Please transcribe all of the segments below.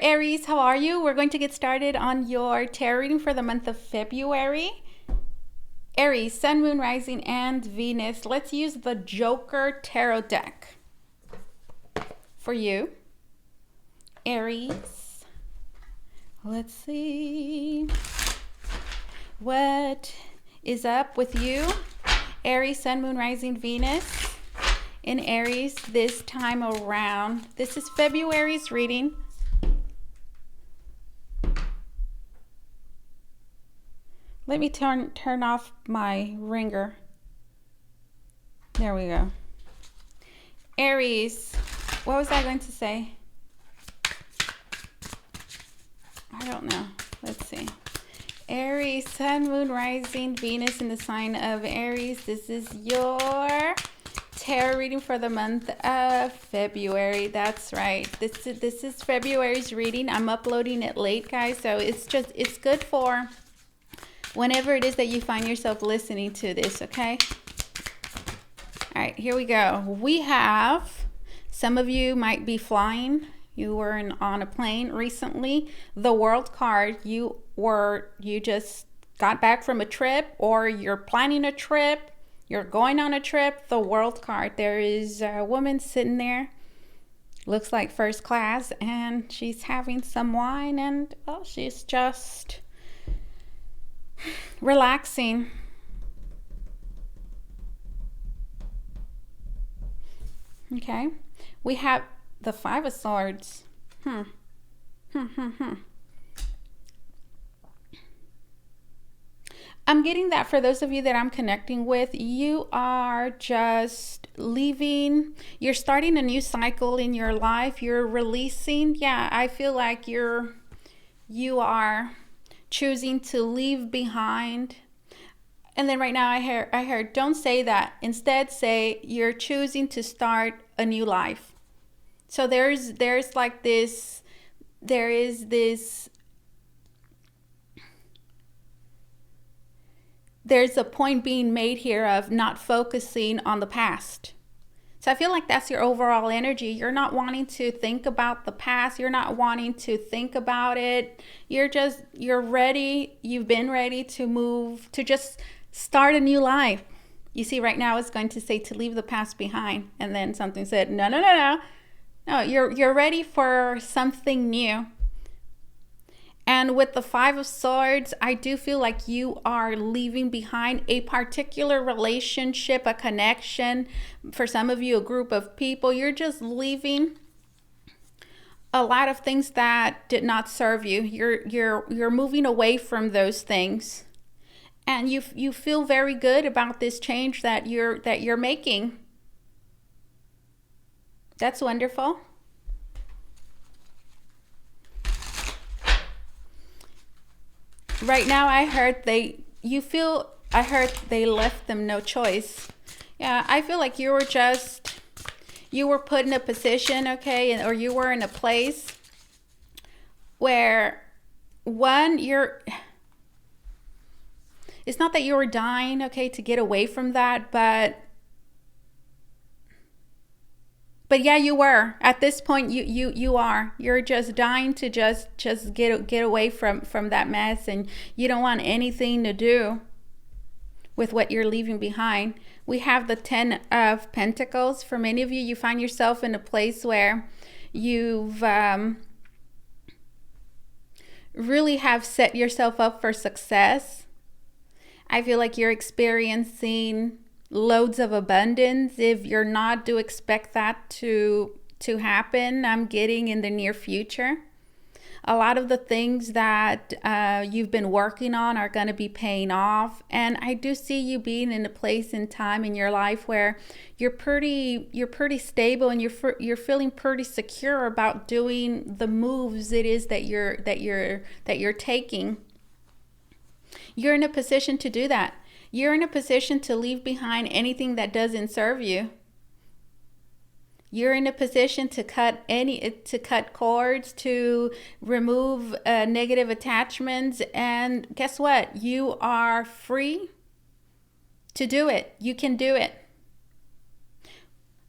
Aries, how are you? We're going to get started on your tarot reading for the month of February. Aries, Sun, Moon, Rising, and Venus. Let's use the Joker Tarot deck for you. Aries, let's see what is up with you. Aries, Sun, Moon, Rising, Venus in Aries this time around. This is February's reading. Let me turn off my ringer. There we go. Aries, what was I going to say? I don't know. Let's see. Aries, Sun, Moon, Rising, Venus in the sign of Aries. This is your tarot reading for the month of February. That's right. This is February's reading. I'm uploading it late, guys, so it's good for whenever it is that you find yourself listening to this, okay? All right, here we go. We have, some of you might be flying. You were on a plane recently. The World card, you just got back from a trip, or you're planning a trip, you're going on a trip. The World card, there is a woman sitting there, looks like first class, and she's having some wine, and oh, she's just relaxing. Okay, we have the Five of Swords. I'm getting that for those of you that I'm connecting with, you are just leaving. You're starting a new cycle in your life. You're releasing. Yeah, I feel like you are choosing to leave behind. And then right now I heard don't say that. Instead say you're choosing to start a new life. So there's like this, there's a point being made here of not focusing on the past. So I feel like that's your overall energy. You're not wanting to think about the past. You're not wanting to think about it. You're ready. You've been ready to move, to just start a new life. You see, right now it's going to say to leave the past behind. And then something said, no. No, you're ready for something new. And with the Five of Swords, I do feel like you are leaving behind a particular relationship, a connection. For some of you, a group of people. You're just leaving a lot of things that did not serve you. You're moving away from those things. And you feel very good about this change that you're making. That's wonderful. Right now I heard they left them no choice. Yeah, I feel like you were put in a position, okay, or you were in a place where it's not that you were dying, okay, to get away from that, but yeah, you were. At this point, you are. You're just dying to just get away from that mess, and you don't want anything to do with what you're leaving behind. We have the Ten of Pentacles. For many of you, you find yourself in a place where you've really have set yourself up for success. I feel like you're experiencing loads of abundance. If you're not, do expect that to happen. I'm getting in the near future. A lot of the things that you've been working on are going to be paying off. And I do see you being in a place in time in your life where you're pretty stable, and you're feeling pretty secure about doing the moves it is that you're taking. You're in a position to do that. You're in a position to leave behind anything that doesn't serve you. You're in a position to cut cords, to remove negative attachments, and guess what? You are free to do it. You can do it.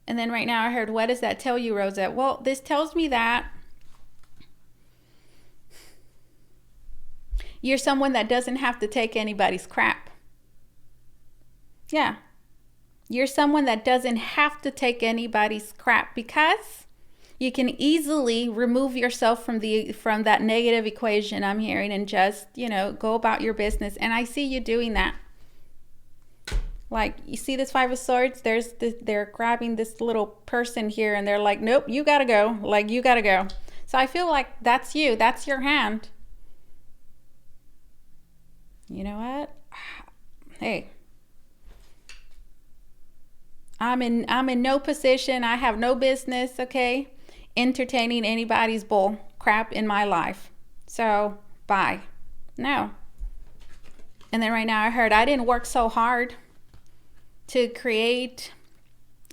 And then right now I heard, what does that tell you, Rosette? Well, this tells me that You're someone that doesn't have to take anybody's crap. Yeah. You're someone that doesn't have to take anybody's crap because you can easily remove yourself from that negative equation I'm hearing and just, go about your business. And I see you doing that. Like, you see this Five of Swords? They're grabbing this little person here and they're like, nope, you gotta go. Like, you gotta go. So I feel like that's you. That's your hand. You know what? Hey. I'm in no position. I have no business, okay, entertaining anybody's bull crap in my life. So, bye. No. And then right now I heard I didn't work so hard to create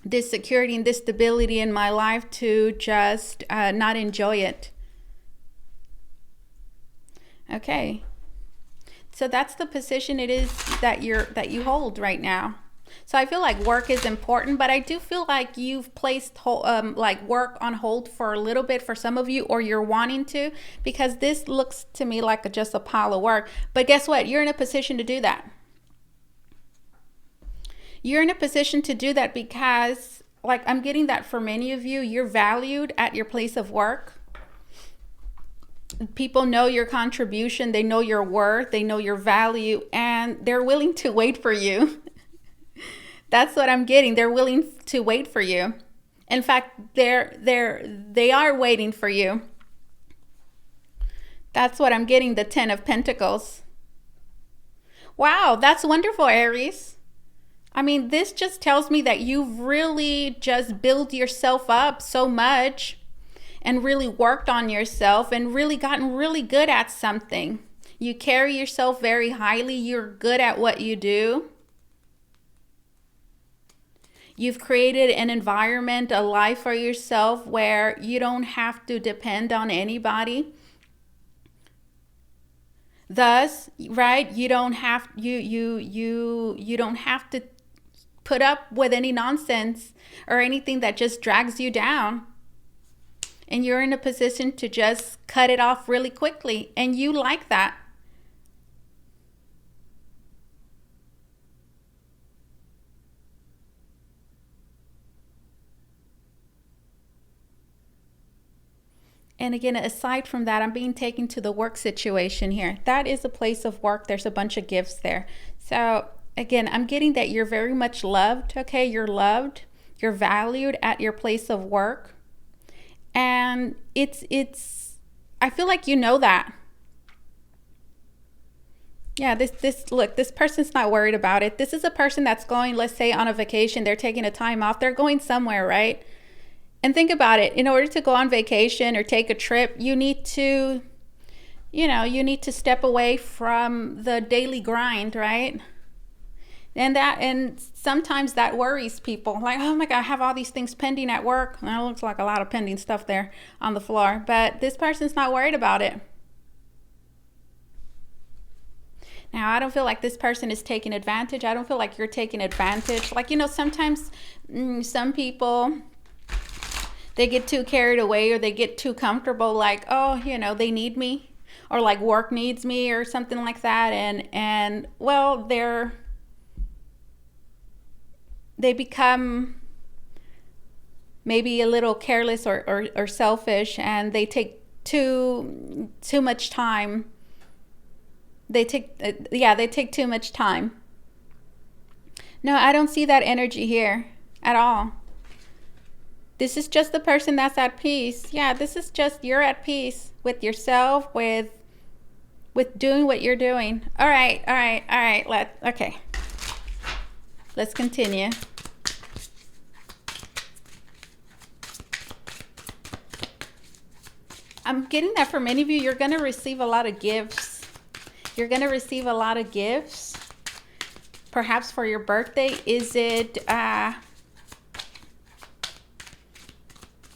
this security and this stability in my life to just not enjoy it. Okay. So that's the position it is that you hold right now. So I feel like work is important, but I do feel like you've placed like work on hold for a little bit for some of you, or you're wanting to, because this looks to me like just a pile of work. But guess what? You're in a position to do that. You're in a position to do that because, like, I'm getting that for many of you, you're valued at your place of work. People know your contribution, they know your worth, they know your value, and they're willing to wait for you. That's what I'm getting. They're willing to wait for you. In fact, they are waiting for you. That's what I'm getting, the 10 of Pentacles. Wow, that's wonderful, Aries. I mean, this just tells me that you've really just built yourself up so much and really worked on yourself and really gotten really good at something. You carry yourself very highly. You're good at what you do. You've created an environment, a life for yourself where you don't have to depend on anybody. Thus, right, you don't have you don't have to put up with any nonsense or anything that just drags you down. And you're in a position to just cut it off really quickly. And you like that. And again, aside from that, I'm being taken to the work situation here. That is a place of work. There's a bunch of gifts there. So again, I'm getting that you're very much loved. Okay, you're loved. You're valued at your place of work. And it's I feel like you know that. Yeah, look, this person's not worried about it. This is a person that's going, let's say, on a vacation. They're taking a time off. They're going somewhere, right? And think about it. In order to go on vacation or take a trip, you need to, you need to step away from the daily grind, right? And sometimes that worries people. Like, oh my God, I have all these things pending at work. And it looks like a lot of pending stuff there on the floor. But this person's not worried about it. Now, I don't feel like this person is taking advantage. I don't feel like you're taking advantage. Like, sometimes some people, they get too carried away or they get too comfortable, like, oh, they need me, or like work needs me or something like that. And well, they become maybe a little careless or selfish, and they take too much time. They take too much time. No, I don't see that energy here at all. This is just the person that's at peace. Yeah, this is just you're at peace with yourself, with doing what you're doing. All right. Okay. Let's continue. I'm getting that for many of you, you're going to receive a lot of gifts. You're going to receive a lot of gifts. Perhaps for your birthday. Is it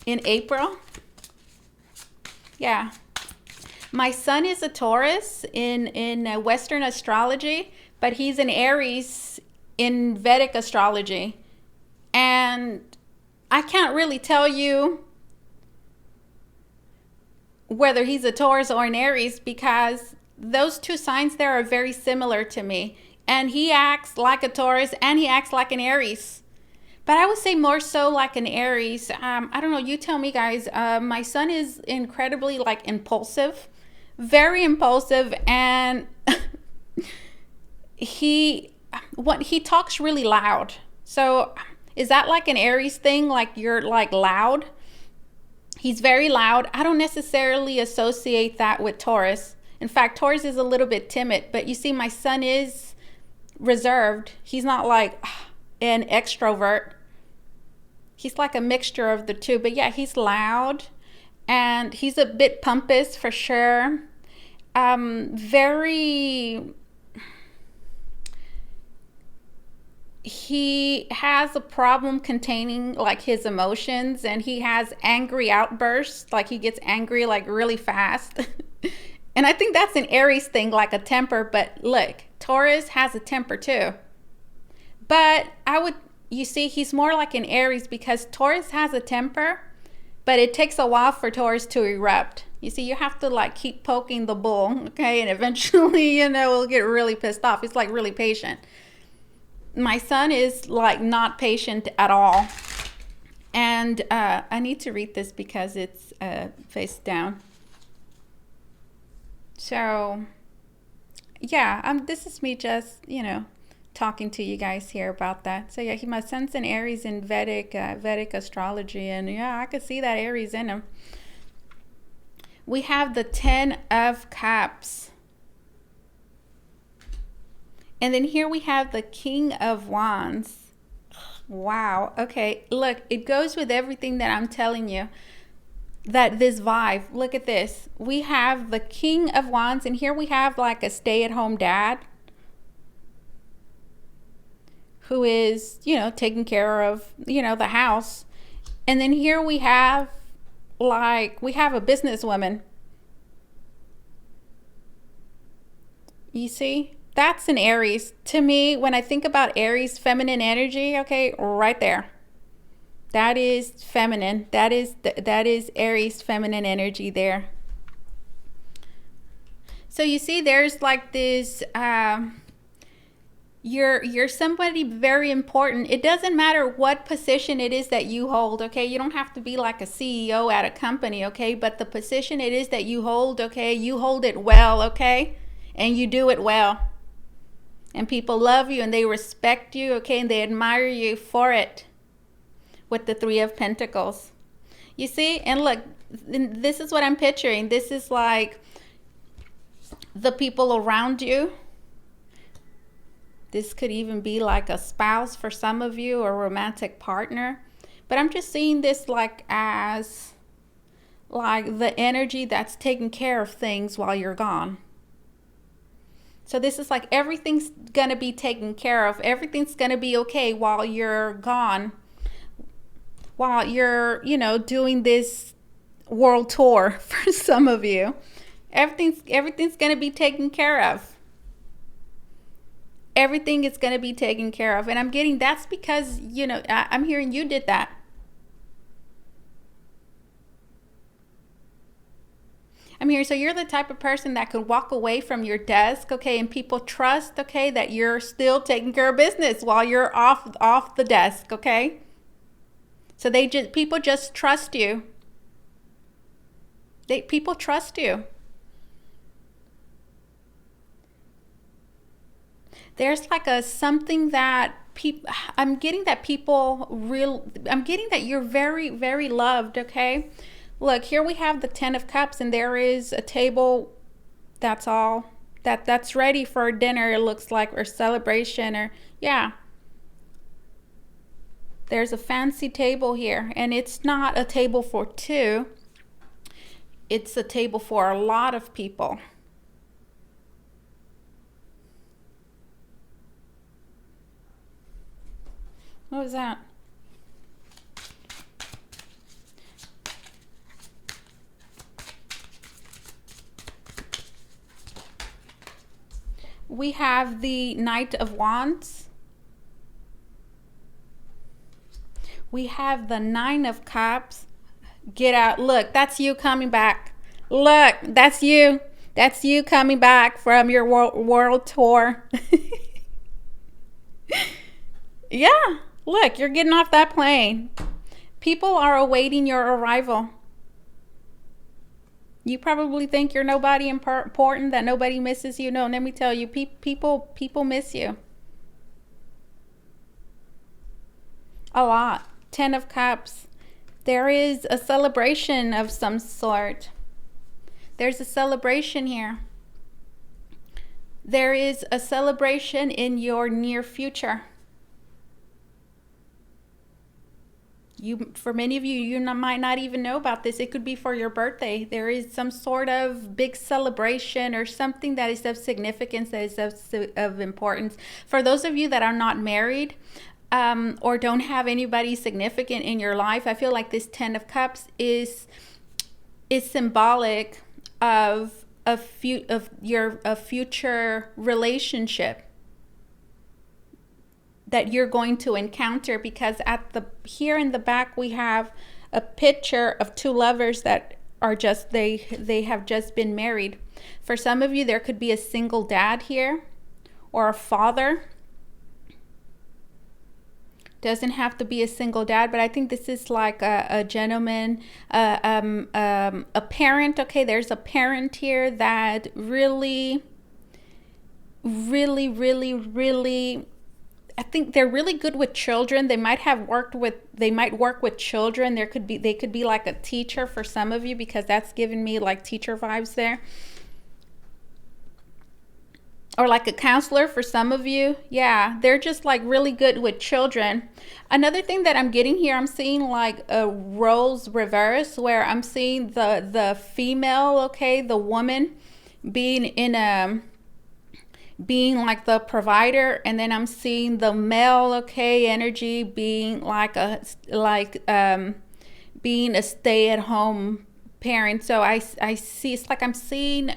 in April? Yeah. My son is a Taurus in Western astrology, but he's an Aries in Vedic astrology. And I can't really tell you whether he's a Taurus or an Aries because those two signs there are very similar to me. And he acts like a Taurus and he acts like an Aries. But I would say more so like an Aries. I don't know. You tell me, guys. My son is incredibly like impulsive, very impulsive, and he talks really loud. So is that like an Aries thing? Like you're like loud? He's very loud. I don't necessarily associate that with Taurus. In fact, Taurus is a little bit timid. But you see, my son is reserved. He's not like an extrovert. He's like a mixture of the two. But yeah, he's loud and he's a bit pompous for sure. He has a problem containing like his emotions, and he has angry outbursts. Like he gets angry like really fast. And I think that's an Aries thing, like a temper. But look, Taurus has a temper too. But you see, he's more like an Aries because Taurus has a temper, but it takes a while for Taurus to erupt. You see, you have to like keep poking the bull, okay? And eventually, it'll get really pissed off. He's like really patient. My son is like not patient at all. And I need to read this because it's face down. So yeah, this is me just, talking to you guys here about that. So yeah, my son's an Aries in Vedic astrology, and yeah, I could see that Aries in him. We have the 10 of Cups. And then here we have the King of Wands. Wow. Okay, look, it goes with everything that I'm telling you. That this vibe, look at this. We have the King of Wands, and here we have like a stay-at-home dad who is, taking care of, the house. And then here we have a businesswoman. You see? That's an Aries. To me, when I think about Aries, feminine energy, okay, right there. That is feminine. That is Aries feminine energy there. So you see, there's like this, you're somebody very important. It doesn't matter what position it is that you hold, okay? You don't have to be like a CEO at a company, okay? But the position it is that you hold, okay, you hold it well, okay? And you do it well. And people love you and they respect you, okay? And they admire you for it. With the 3 of Pentacles. You see? And look, this is what I'm picturing. This is like the people around you. This could even be like a spouse for some of you, or a romantic partner. But I'm just seeing this like as like the energy that's taking care of things while you're gone. So this is like everything's going to be taken care of. Everything's going to be okay while you're gone. While you're, doing this world tour for some of you. Everything's going to be taken care of. Everything is going to be taken care of. And I'm getting, that's because, I'm hearing you did that. I'm here. So you're the type of person that could walk away from your desk, okay, and people trust, okay, that you're still taking care of business while you're off the desk, okay? So people just trust you. People trust you. There's like something that I'm getting that you're very, very loved, okay? Look, here we have the 10 of Cups, and there is a table that's ready for dinner, it looks like, or celebration, or yeah. There's a fancy table here, and it's not a table for 2. It's a table for a lot of people. What was that? We have the Knight of Wands. We have the 9 of Cups. Get out. Look, that's you coming back. Look, that's you. That's you coming back from your world tour. Yeah, look, you're getting off that plane. People are awaiting your arrival. You probably think you're nobody important, that nobody misses you. No, let me tell you, people miss you a lot. 10 of Cups. There is a celebration of some sort. There's a celebration here. There is a celebration in your near future. For many of you, might not even know about this. It could be for your birthday. There is some sort of big celebration or something that is of significance, that is of importance. For those of you that are not married, or don't have anybody significant in your life, I feel like this 10 of Cups is symbolic of your future relationship that you're going to encounter, because here in the back we have a picture of two lovers that are just they have just been married. For some of you, there could be a single dad here, or a father. Doesn't have to be a single dad, but I think this is like a gentleman, a parent. Okay, there's a parent here that really, I think they're really good with children. They might work with children. They could be like a teacher for some of you, because that's giving me like teacher vibes there. Or like a counselor for some of you. Yeah, they're just like really good with children. Another thing that I'm getting here, I'm seeing like a roles reverse, where I'm seeing the female, okay, the woman being like the provider, and then I'm seeing the male, okay, energy being being a stay-at-home parent. So I see, it's like I'm seeing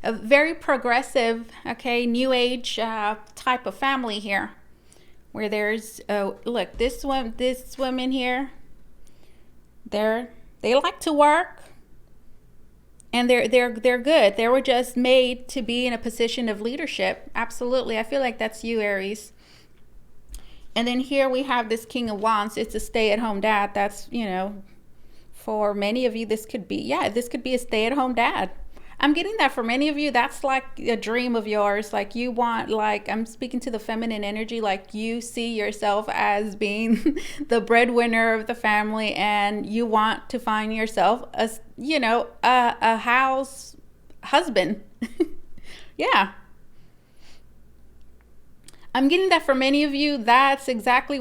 a very progressive, okay, new age type of family here, where there's look, this woman here, they like to work, and they're good. They were just made to be in a position of leadership. Absolutely, I feel like that's you, Aries. And then here we have this King of Wands. It's a stay-at-home dad. That's, for many of you, this could be a stay-at-home dad. I'm getting that for many of you, that's like a dream of yours. Like you want, like, I'm speaking to the feminine energy, like you see yourself as being the breadwinner of the family, and you want to find yourself as, a house husband. Yeah. I'm getting that for many of you, that's exactly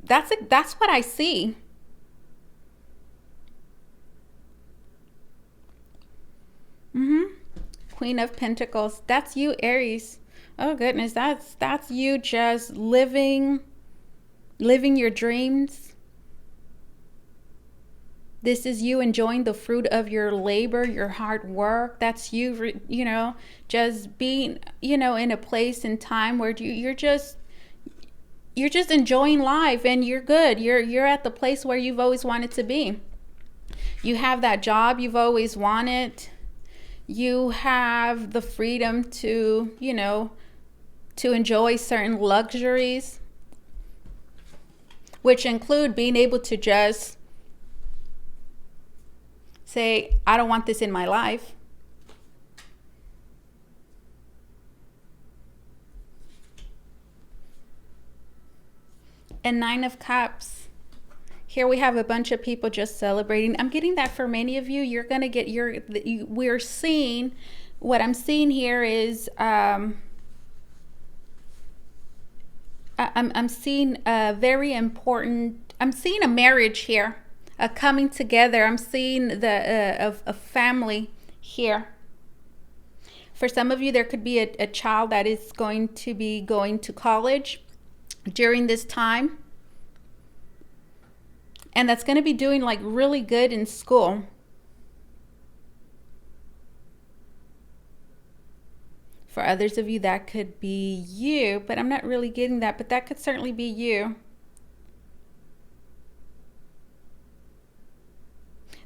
that's what I see. Queen of Pentacles. That's you, Aries. Oh goodness, that's you just living your dreams. This is you enjoying the fruit of your labor, your hard work. That's you, just being, in a place and time where you're just enjoying life, and you're good. You're at the place where you've always wanted to be. You have that job you've always wanted. You have the freedom to, to enjoy certain luxuries, which include being able to just say, I don't want this in my life. And 9 of Cups. Here we have a bunch of people just celebrating. I'm getting that for many of you. You're going to get we're seeing, what I'm seeing here is, I'm seeing a very important, I'm seeing a marriage here, a coming together. I'm seeing a family here. For some of you, there could be a child that is going to be going to college during this time. And that's going to be doing like really good in school. For others of you, that could be you, but I'm not really getting that, but that could certainly be you.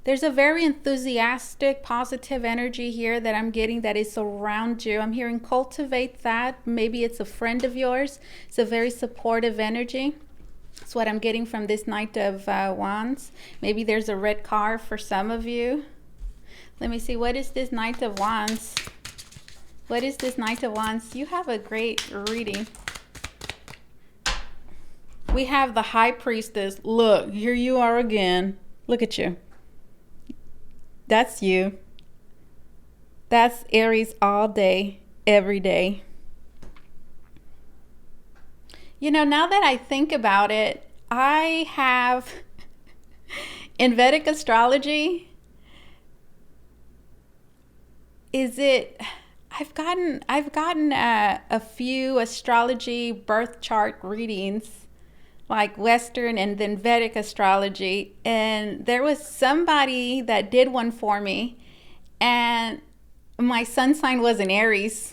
There's a very enthusiastic, positive energy here that I'm getting that is around you. I'm hearing cultivate that. Maybe it's a friend of yours. It's a very supportive energy. That's what I'm getting from this Knight of Wands. Maybe there's a red car for some of you. Let me see. What is this Knight of Wands? What is this Knight of Wands? You have a great reading. We have the High Priestess. Look, here you are again. Look at you. That's you. That's Aries all day, every day. You know, now that I think about it, I have in Vedic astrology, I've gotten a few astrology birth chart readings, like Western and then Vedic astrology, and there was somebody that did one for me, and my sun sign was an Aries.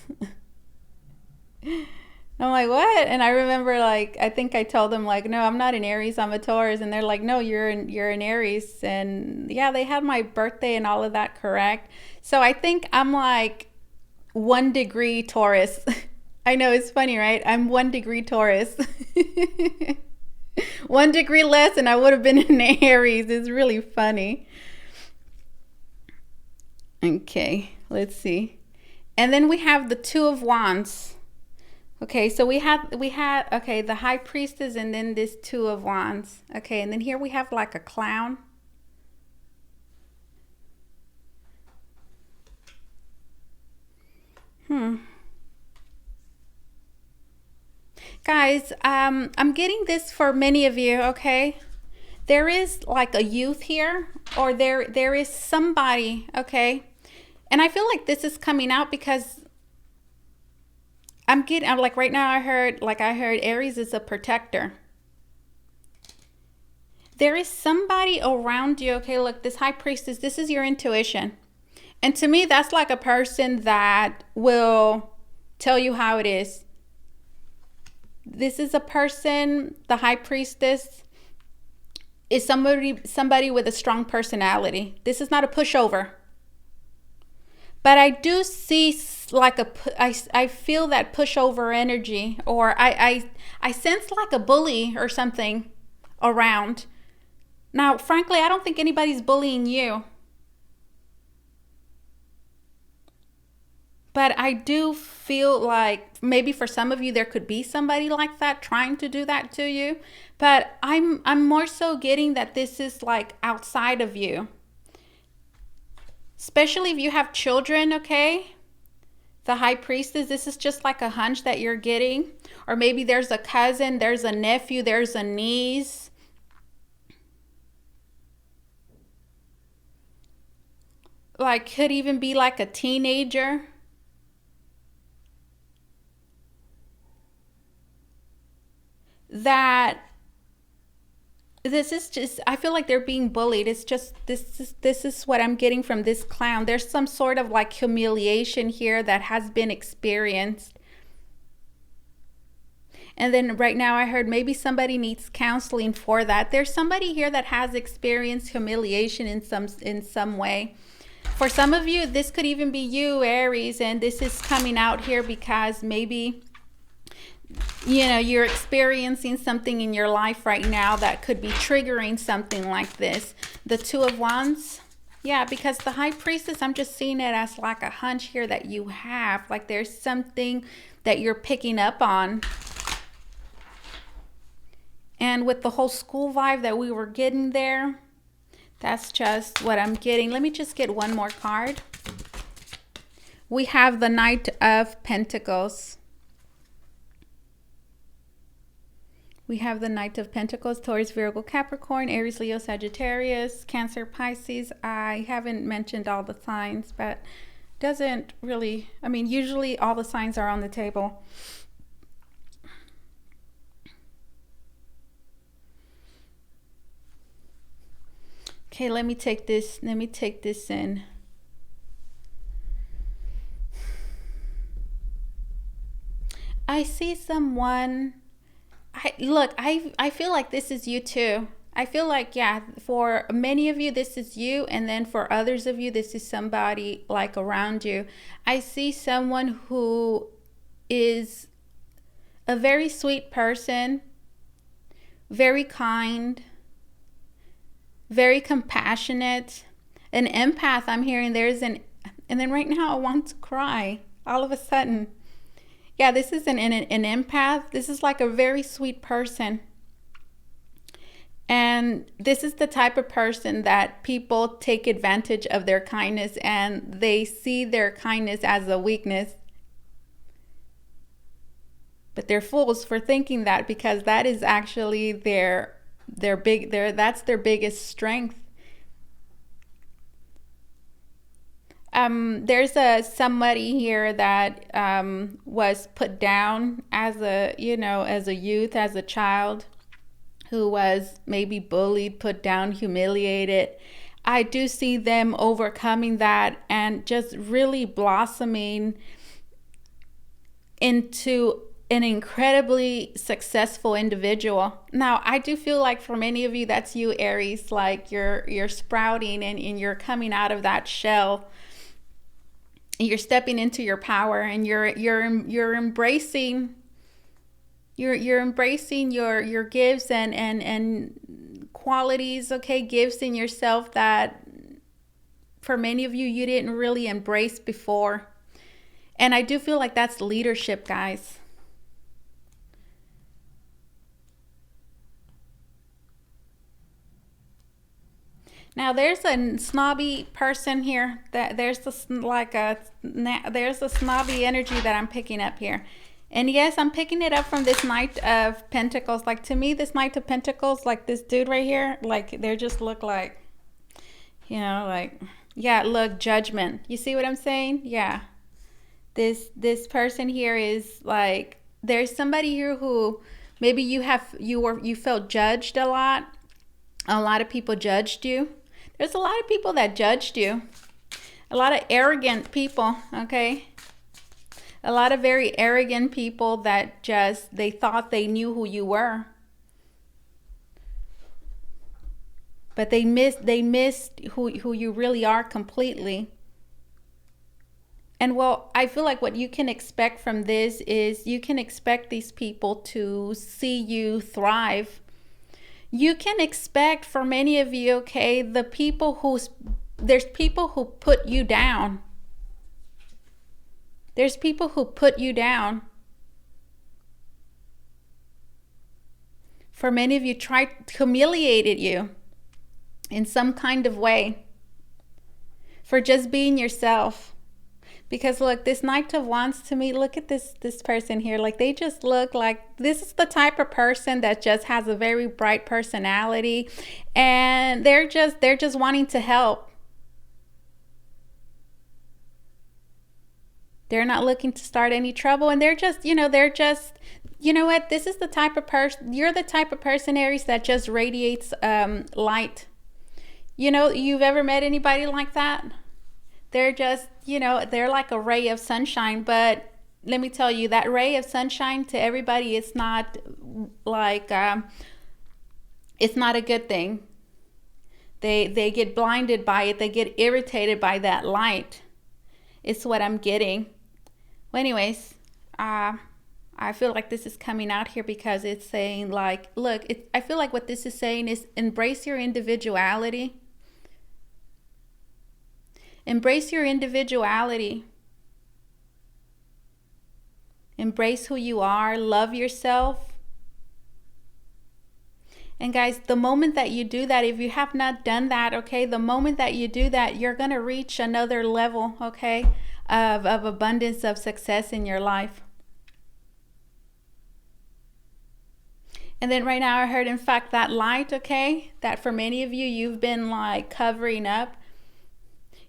I'm like, what? And I remember, like, I think I told them, like, no, I'm not an Aries, I'm a Taurus. And they're like, no, you're an Aries. And yeah, they had my birthday and all of that correct. So I think I'm like 1 degree Taurus. I know, it's funny, right? I'm 1 degree Taurus. 1 degree less and I would have been an Aries. It's really funny. Okay, let's see. And then we have the Two of Wands. Okay, so we had okay, the High Priestess and then this Two of Wands. Okay, and then here we have like a clown. Guys, I'm getting this for many of you, okay? There is like a youth here, or there is somebody, okay? And I feel like this is coming out because I'm like right now I heard Aries is a protector. There is somebody around you, okay? Look, this High Priestess, this is your intuition. And to me, that's like a person that will tell you how it is. This is a person, the High Priestess is somebody with a strong personality. This is not a pushover. But I do see like I feel that pushover energy, or I sense like a bully or something around. Now, frankly, I don't think anybody's bullying you. But I do feel like maybe for some of you there could be somebody like that trying to do that to you. But I'm more so getting that this is like outside of you. Especially if you have children, okay? The High Priestess, this is just like a hunch that you're getting. Or maybe there's a cousin, there's a nephew, there's a niece. Like, could even be like a teenager. That this is just, I feel like they're being bullied. It's just, this is what I'm getting from this clown. There's some sort of like humiliation here that has been experienced. And then right now I heard maybe somebody needs counseling for that. There's somebody here that has experienced humiliation in some way. For some of you, this could even be you, Aries, and this is coming out here because maybe, you know, you're experiencing something in your life right now that could be triggering something like this. The Two of Wands, yeah, because the High Priestess, I'm just seeing it as like a hunch here that you have, like there's something that you're picking up on. And with the whole school vibe that we were getting there, that's just what I'm getting. Let me just get one more card. We have the Knight of Pentacles. We have the Knight of Pentacles, Taurus, Virgo, Capricorn, Aries, Leo, Sagittarius, Cancer, Pisces. I haven't mentioned all the signs, but doesn't really, I mean, usually all the signs are on the table. Okay, let me take this in. I see someone. I feel like this is you too. I feel like, yeah, for many of you, this is you. And then for others of you, this is somebody like around you. I see someone who is a very sweet person, very kind, very compassionate, an empath. I'm hearing and then right now I want to cry all of a sudden. Yeah, this is an empath. This is like a very sweet person. And this is the type of person that people take advantage of their kindness, and they see their kindness as a weakness. But they're fools for thinking that, because that is actually that's their biggest strength. There's somebody here that was put down as a youth, as a child, who was maybe bullied, put down, humiliated. I do see them overcoming that and just really blossoming into an incredibly successful individual. Now, I do feel like for many of you, that's you, Aries, like you're sprouting and you're coming out of that shell. You're stepping into your power, and you're embracing your gifts and qualities, okay, gifts in yourself that for many of you didn't really embrace before. And I do feel like that's leadership, guys. Now there's a snobby person here. There's a snobby energy that I'm picking up here. And yes, I'm picking it up from this Knight of Pentacles. Like, to me, this Knight of Pentacles, like this dude right here, like they just look like, like, yeah, look, judgment. You see what I'm saying? Yeah. This person here is like, there's somebody here who maybe you felt judged a lot. A lot of people judged you. There's a lot of people that judged you. A lot of arrogant people, okay? A lot of very arrogant people that they thought they knew who you were. But they missed who you really are completely. And well, I feel like what you can expect from this is you can expect these people to see you thrive. You can expect, for many of you, okay, there's people who put you down. There's people who put you down. For many of you, humiliated you in some kind of way for just being yourself. Because look, this Knight of Wands, to me, look at this person here. Like, they just look like, this is the type of person that just has a very bright personality, and they're just wanting to help. They're not looking to start any trouble, and this is the type of person, you're the type of person, Aries, that just radiates light. You've ever met anybody like that? They're just, they're like a ray of sunshine. But let me tell you, that ray of sunshine to everybody, it's not like, it's not a good thing. They get blinded by it. They get irritated by that light. It's what I'm getting. Well, anyways, I feel like this is coming out here because it's saying, like, look, I feel like what this is saying is embrace your individuality. Embrace your individuality. Embrace who you are. Love yourself. And guys, the moment that you do that, if you have not done that, okay, the moment that you do that, you're going to reach another level, okay, of abundance, of success in your life. And then right now I heard, in fact, that light, okay, that for many of you, you've been like covering up.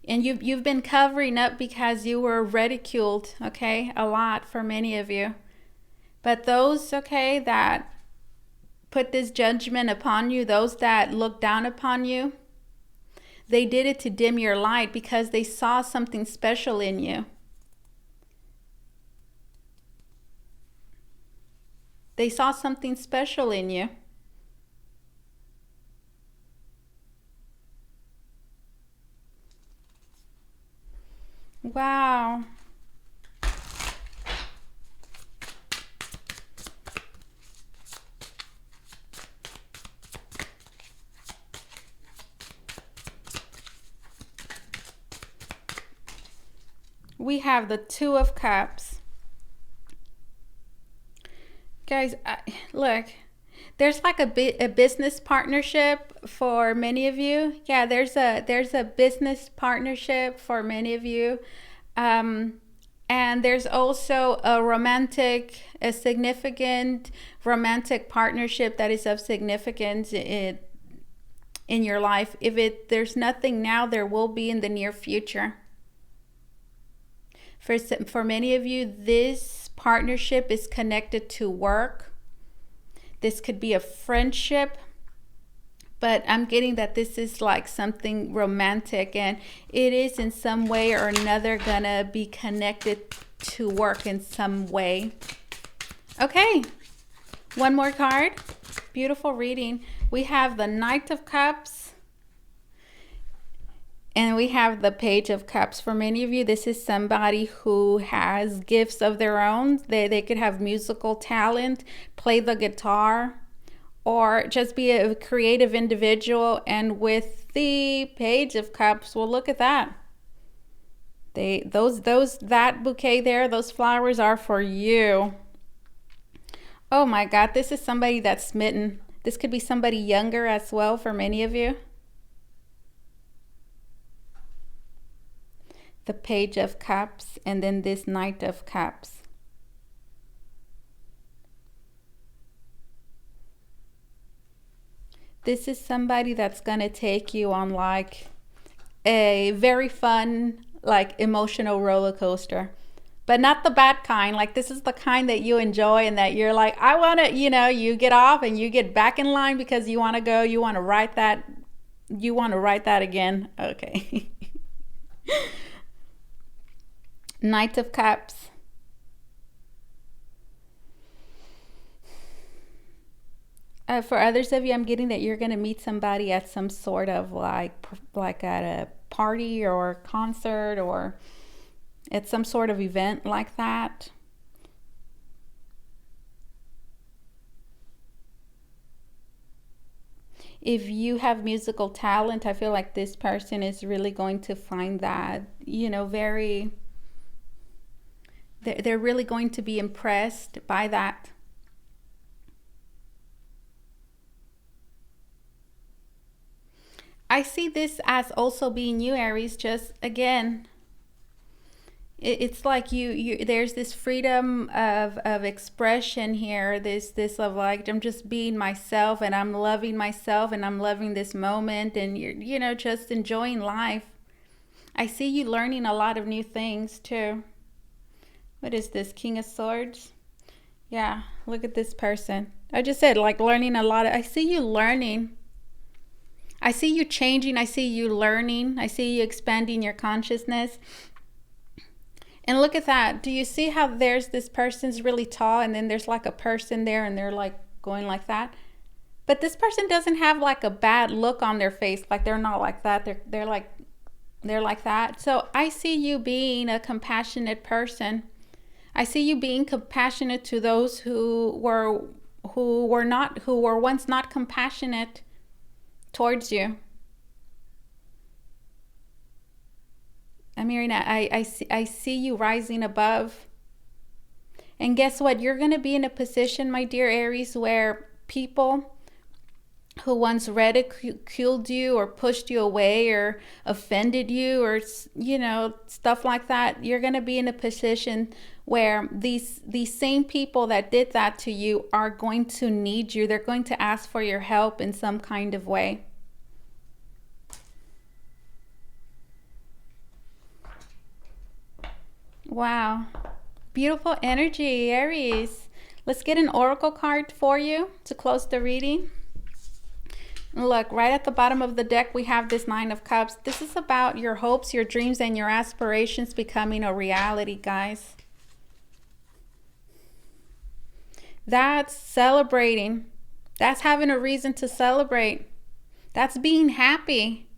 And you've been covering up because you were ridiculed, okay, a lot for many of you. But those, okay, that put this judgment upon you, those that look down upon you, they did it to dim your light because they saw something special in you. They saw something special in you. Wow. We have the Two of Cups. Guys, look, there's like a business partnership for many of you. Yeah, there's a business partnership for many of you. Um, and there's also a significant romantic partnership that is of significance in your life. If there's nothing now, there will be in the near future. For many of you, this partnership is connected to work. This could be a friendship, but I'm getting that this is like something romantic, and it is in some way or another gonna be connected to work in some way. Okay, one more card. Beautiful reading. We have the Knight of Cups. And we have the Page of Cups. For many of you, this is somebody who has gifts of their own. They could have musical talent, play the guitar, or just be a creative individual. And with the Page of Cups, well, look at that. That bouquet there, those flowers are for you. Oh my God, this is somebody that's smitten. This could be somebody younger as well for many of you. The Page of Cups, and then this Knight of Cups. This is somebody that's gonna take you on like a very fun, like emotional roller coaster, but not the bad kind. Like this is the kind that you enjoy and that you're like, I want to, you get off and you get back in line because you want to go, you want to write that again. Okay. Knight of Cups. For others of you, I'm getting that you're going to meet somebody at some sort of like at a party or concert or at some sort of event like that. If you have musical talent, I feel like this person is really going to find that, they're really going to be impressed by that. I see this as also being you, Aries. Just again, it's like you there's this freedom of expression here. This of like, I'm just being myself and I'm loving myself and I'm loving this moment, and you're just enjoying life. I see you learning a lot of new things too. What is this? King of Swords? Yeah, look at this person. I just said like learning a lot. I see you learning. I see you changing. I see you learning. I see you expanding your consciousness. And look at that. Do you see how there's this person's really tall and then there's like a person there and they're like going like that? But this person doesn't have like a bad look on their face. Like they're not like that. They're like that. So I see you being a compassionate person. I see you being compassionate to those who were once not compassionate towards you. Amirina, I see you rising above. And guess what? You're going to be in a position, my dear Aries, where people who once ridiculed you or pushed you away or offended you or stuff like that, you're going to be in a position where these same people that did that to you are going to need you. They're going to ask for your help in some kind of way. Wow, beautiful energy, Aries. Let's get an oracle card for you to close the reading. Look, right at the bottom of the deck, we have this Nine of Cups. This is about your hopes, your dreams, and your aspirations becoming a reality, guys. That's celebrating. That's having a reason to celebrate. That's being happy.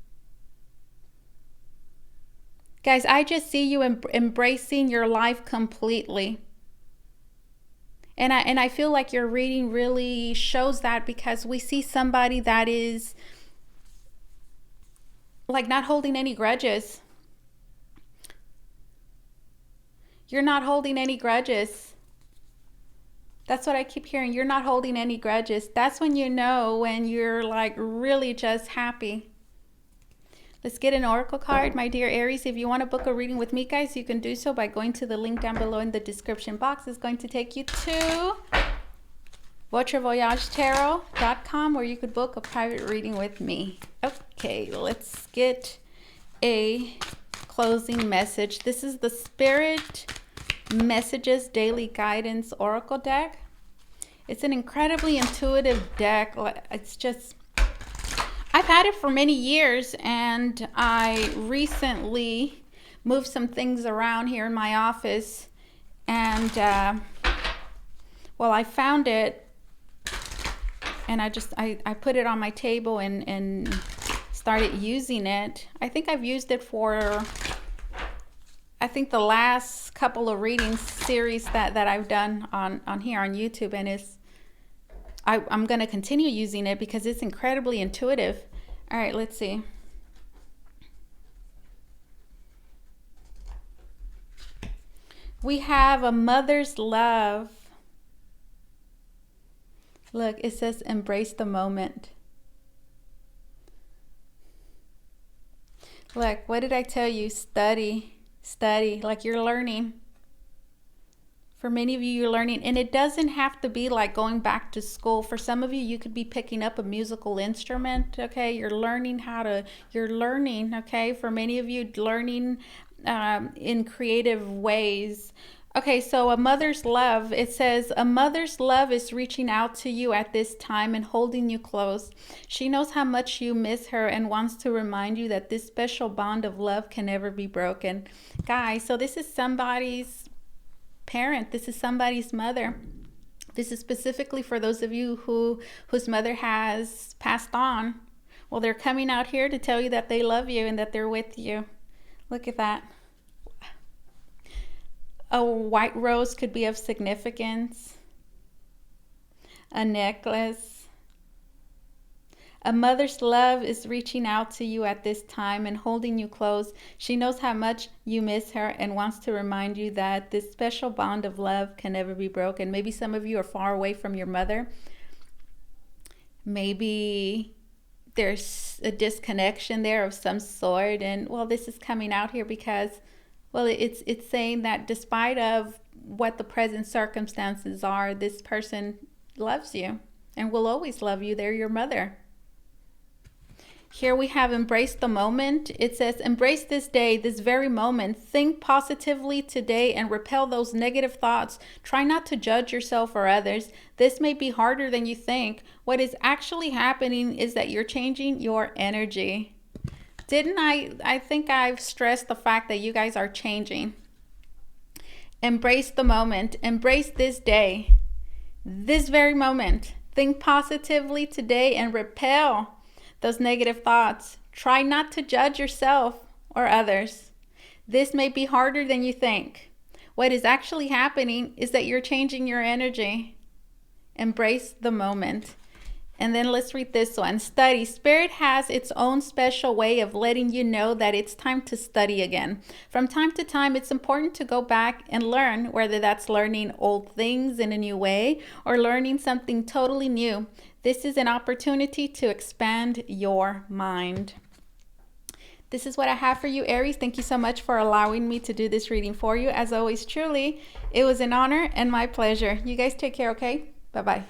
Guys, I just see you embracing your life completely. And I feel like your reading really shows that, because we see somebody that is like not holding any grudges. You're not holding any grudges. That's what I keep hearing. You're not holding any grudges. That's when you know when you're like really just happy. Let's get an oracle card, my dear Aries. If you want to book a reading with me, guys, you can do so by going to the link down below in the description box. It's going to take you to VotreVoyageTarot.com, where you could book a private reading with me. Okay, let's get a closing message. This is the Spirit Messages Daily Guidance Oracle deck. It's an incredibly intuitive deck. It's just, I've had it for many years, and I recently moved some things around here in my office, and well, I found it, and I put it on my table and started using it. I think I've used it for, I think, the last couple of reading series that I've done on here on YouTube, and I'm going to continue using it because it's incredibly intuitive. All right, let's see. We have a mother's love. Look, it says embrace the moment. Look, what did I tell you? Study, like you're learning. For many of you, you're learning, and it doesn't have to be like going back to school. For some of you, you could be picking up a musical instrument, okay? You're learning, okay? For many of you, learning in creative ways. Okay, so a mother's love, it says, a mother's love is reaching out to you at this time and holding you close. She knows how much you miss her and wants to remind you that this special bond of love can never be broken. Guys, so this is somebody's parent. This is somebody's mother. This is specifically for those of you whose mother has passed on. Well, they're coming out here to tell you that they love you and that they're with you. Look at that. A white rose could be of significance. A necklace. A mother's love is reaching out to you at this time and holding you close. She knows how much you miss her and wants to remind you that this special bond of love can never be broken. Maybe some of you are far away from your mother. Maybe there's a disconnection there of some sort. And well, this is coming out here because, well, it's saying that despite of what the present circumstances are, this person loves you and will always love you. They're your mother. Here we have embrace the moment. It says, embrace this day, this very moment. Think positively today and repel those negative thoughts. Try not to judge yourself or others. This may be harder than you think. What is actually happening is that you're changing your energy. Didn't I think I've stressed the fact that you guys are changing. Embrace the moment. Embrace this day, this very moment. Think positively today and repel those negative thoughts. Try not to judge yourself or others. This may be harder than you think. What is actually happening is that you're changing your energy. Embrace the moment. And then let's read this one. Study. Spirit has its own special way of letting you know that it's time to study again. From time to time, it's important to go back and learn, whether that's learning old things in a new way or learning something totally new. This is an opportunity to expand your mind. This is what I have for you, Aries. Thank you so much for allowing me to do this reading for you. As always, truly, it was an honor and my pleasure. You guys take care, okay? Bye-bye.